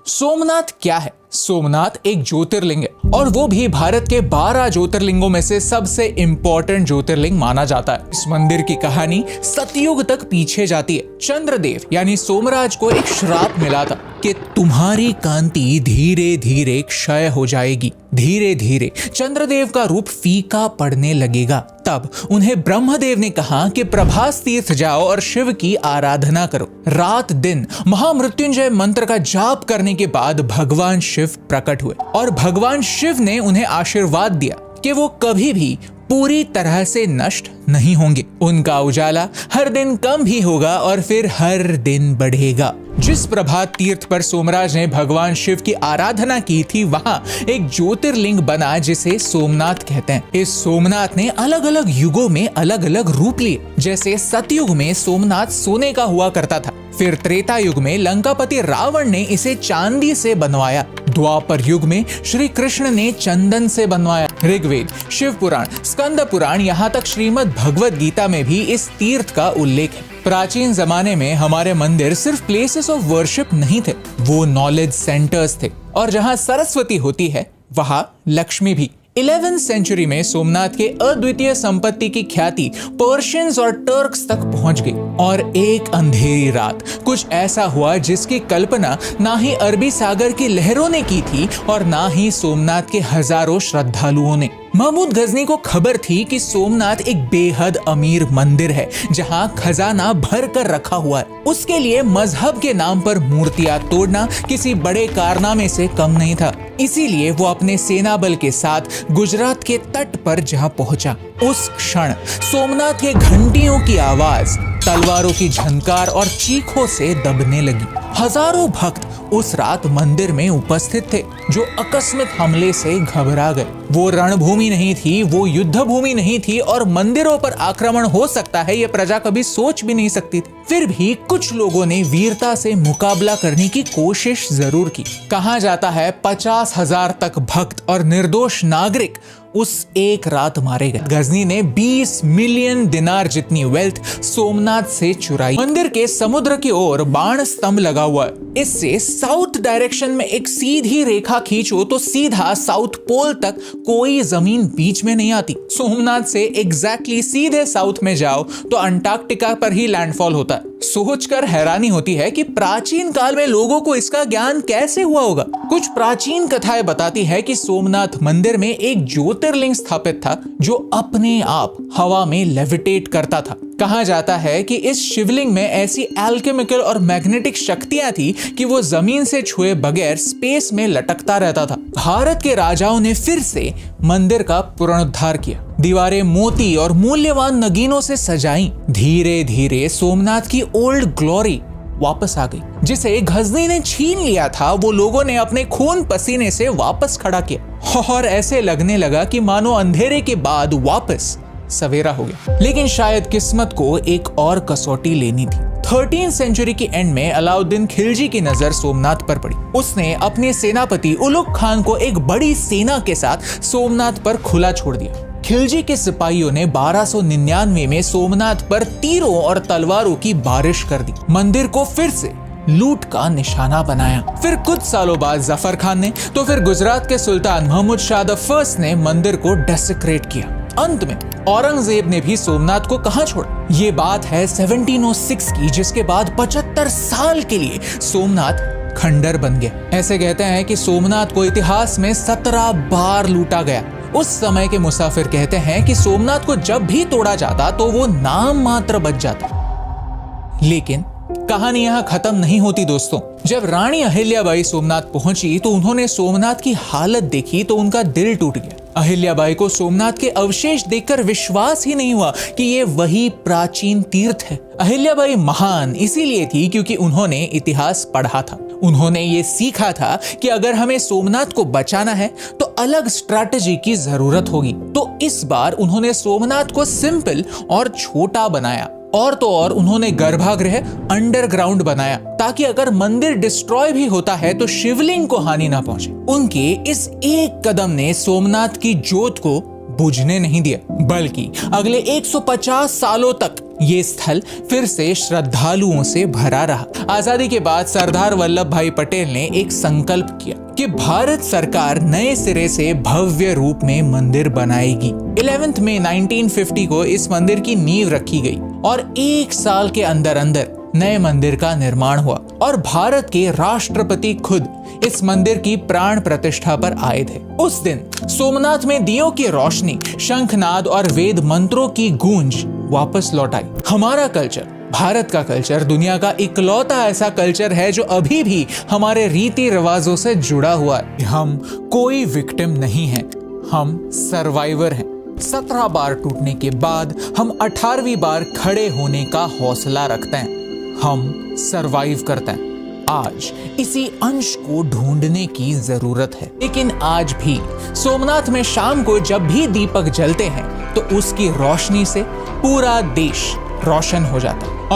सोमनाथ क्या है? सोमनाथ एक ज्योतिर्लिंग है और वो भी भारत के 12 ज्योतिर्लिंगों में से सबसे इंपॉर्टेंट ज्योतिर्लिंग माना जाता है। इस मंदिर की कहानी सतयुग तक पीछे जाती है। चंद्रदेव यानी सोमराज को एक श्राप मिला था कि तुम्हारी कांति धीरे धीरे क्षय हो जाएगी। धीरे धीरे चंद्रदेव का रूप फीका पड़ने लगेगा। तब उन्हें ब्रह्मदेव ने कहा कि प्रभास तीर्थ जाओ और शिव की आराधना करो। रात दिन महामृत्युंजय मंत्र का जाप करने के बाद भगवान शिव प्रकट हुए और भगवान शिव ने उन्हें आशीर्वाद दिया कि वो कभी भी पूरी तरह से नष्ट नहीं होंगे। उनका उजाला हर दिन कम भी होगा और फिर हर दिन बढ़ेगा। जिस प्रभात तीर्थ पर सोमराज ने भगवान शिव की आराधना की थी, वहां एक ज्योतिर्लिंग बना जिसे सोमनाथ कहते हैं। इस सोमनाथ ने अलग अलग युगों में अलग अलग रूप लिए। जैसे सतयुग में सोमनाथ सोने का हुआ करता था, फिर त्रेता युग में लंकापति रावण ने इसे चांदी से बनवाया, द्वापर युग में श्री कृष्ण ने चंदन से बनवाया। ऋग्वेद, शिव पुराण, स्कंद पुराण, यहाँ तक श्रीमद् भगवद गीता में भी इस तीर्थ का उल्लेख है। प्राचीन जमाने में हमारे मंदिर सिर्फ प्लेसेस ऑफ वर्शिप नहीं थे, वो नॉलेज सेंटर्स थे। और जहाँ सरस्वती होती है वहाँ लक्ष्मी भी। 11th सेंचुरी में सोमनाथ के अद्वितीय संपत्ति की ख्याति पर्शियंस और टर्क्स तक पहुंच गई। और एक अंधेरी रात कुछ ऐसा हुआ जिसकी कल्पना ना ही अरबी सागर की लहरों ने की थी और ना ही सोमनाथ के हजारों श्रद्धालुओं ने। महमूद गजनी को खबर थी कि सोमनाथ एक बेहद अमीर मंदिर है जहां खजाना भर कर रखा हुआ है। उसके लिए मजहब के नाम पर मूर्तियां तोड़ना किसी बड़े कारनामे से कम नहीं था। इसीलिए वो अपने सेना बल के साथ गुजरात के तट पर जहां पहुंचा, उस क्षण सोमनाथ के घंटियों की आवाज तलवारों की झनकार और चीखों से दबने लगी। हजारों भक्त उस रात मंदिर में उपस्थित थे जो आकस्मिक हमले से घबरा गए। वो रणभूमि नहीं थी, वो युद्ध भूमि नहीं थी और मंदिरों पर आक्रमण हो सकता है ये प्रजा कभी सोच भी नहीं सकती थी। फिर भी कुछ लोगों ने वीरता से मुकाबला करने की कोशिश जरूर की। कहा जाता है 50,000 तक भक्त और निर्दोष नागरिक उस एक रात मारे गए। गजनी ने 20 मिलियन दिनार जितनी वेल्थ सोमनाथ से चुराई। मंदिर के समुद्र की ओर बाण स्तंभ लगा हुआ है। इससे साउथ डायरेक्शन में एक सीधी रेखा खींचो तो सीधा साउथ पोल तक कोई जमीन बीच में नहीं आती। सोमनाथ से एग्जैक्टली सीधे साउथ में जाओ तो अंटार्कटिका पर ही लैंडफॉल होता है। सोचकर हैरानी होती है कि प्राचीन काल में लोगों को इसका ज्ञान कैसे हुआ होगा। कुछ प्राचीन कथाएं बताती है कि सोमनाथ मंदिर में एक ज्योतिर्लिंग स्थापित था जो अपने आप हवा में लेविटेट करता था। कहा जाता है कि इस शिवलिंग में ऐसी एल्केमिकल और मैग्नेटिक शक्तियां थी कि वो जमीन से छुए बगैर स्पेस में लटकता रहता था। भारत के राजाओं ने फिर से मंदिर का पुनरुद्धार किया। दीवारें मोती और मूल्यवान नगीनों से सजाई। धीरे धीरे सोमनाथ की ओल्ड ग्लोरी वापस आ गई। जिसे गजनी ने छीन लिया था वो लोगों ने अपने खून पसीने से वापस खड़ा किया और ऐसे लगने लगा कि मानो अंधेरे के बाद वापस सवेरा हो गया। लेकिन शायद किस्मत को एक और कसौटी लेनी थी। 13th सेंचुरी के एंड में अलाउद्दीन खिलजी की नजर सोमनाथ पर पड़ी। उसने अपने सेनापति उलुग खान को एक बड़ी सेना के साथ सोमनाथ पर खुला छोड़ दिया। खिलजी के सिपाहियों ने 1299 में सोमनाथ पर तीरों और तलवारों की बारिश कर दी। मंदिर को फिर से लूट का निशाना बनाया। फिर कुछ सालों बाद जफर खान ने तो फिर गुजरात के सुल्तान महमूद शाह द फर्स्ट ने मंदिर को डेसिक्रेट किया। अंत में औरंगजेब ने भी सोमनाथ को कहां छोड़ा। ये बात है 1706 की, जिसके बाद 75 साल के लिए सोमनाथ खंडर बन गया। ऐसे कहते हैं कि सोमनाथ को इतिहास में 17 बार लूटा गया। उस समय के मुसाफिर कहते हैं कि सोमनाथ को जब भी तोड़ा जाता तो वो नाम मात्र बच जाता। लेकिन कहानी यहाँ खत्म नहीं होती दोस्तों। जब रानी अहिल्याबाई सोमनाथ पहुंची तो उन्होंने सोमनाथ की हालत देखी तो उनका दिल टूट गया। अहिल्याबाई को सोमनाथ के अवशेष देखकर विश्वास ही नहीं हुआ कि ये वही प्राचीन तीर्थ है। अहिल्याबाई महान इसीलिए थी क्योंकि उन्होंने इतिहास पढ़ा था। उन्होंने ये सीखा था कि अगर हमें सोमनाथ को बचाना है तो अलग स्ट्रैटेजी की जरूरत होगी। तो इस बार उन्होंने सोमनाथ को सिंपल और छोटा बनाया। और तो और उन्होंने गर्भगृह अंडरग्राउंड बनाया ताकि अगर मंदिर डिस्ट्रॉय भी होता है तो शिवलिंग को हानि ना पहुंचे। उनके इस एक कदम ने सोमनाथ की ज्योत को बुझने नहीं दिया, बल्कि अगले 150 सालों तक ये स्थल फिर से श्रद्धालुओं से भरा रहा। आजादी के बाद सरदार वल्लभ भाई पटेल ने एक संकल्प किया कि भारत सरकार नए सिरे से भव्य रूप में मंदिर बनाएगी। 11 मई 1950 को इस मंदिर की नींव रखी गई और 1 साल के अंदर अंदर नए मंदिर का निर्माण हुआ और भारत के राष्ट्रपति खुद इस मंदिर की प्राण प्रतिष्ठा पर आए थे। उस दिन सोमनाथ में दियों की रोशनी, शंखनाद और वेद मंत्रों की गूंज वापस लौट आई। हमारा कल्चर, भारत का कल्चर दुनिया का इकलौता ऐसा कल्चर है जो अभी भी हमारे रीति रिवाजों से जुड़ा हुआ है। हम कोई विक्टिम नहीं हैं, हम सर्वाइवर हैं। 17 बार टूटने के बाद हम 18वीं बार खड़े होने का हौसला रखते हैं। हम सरवाइव करते हैं। आज इसी अंश को ढूंढने की जरूरत है। लेकिन आज भी सोमनाथ में शाम को जब भी दीपक जलते हैं तो उसकी रोशनी से पूरा देश रोशन हो जाता है।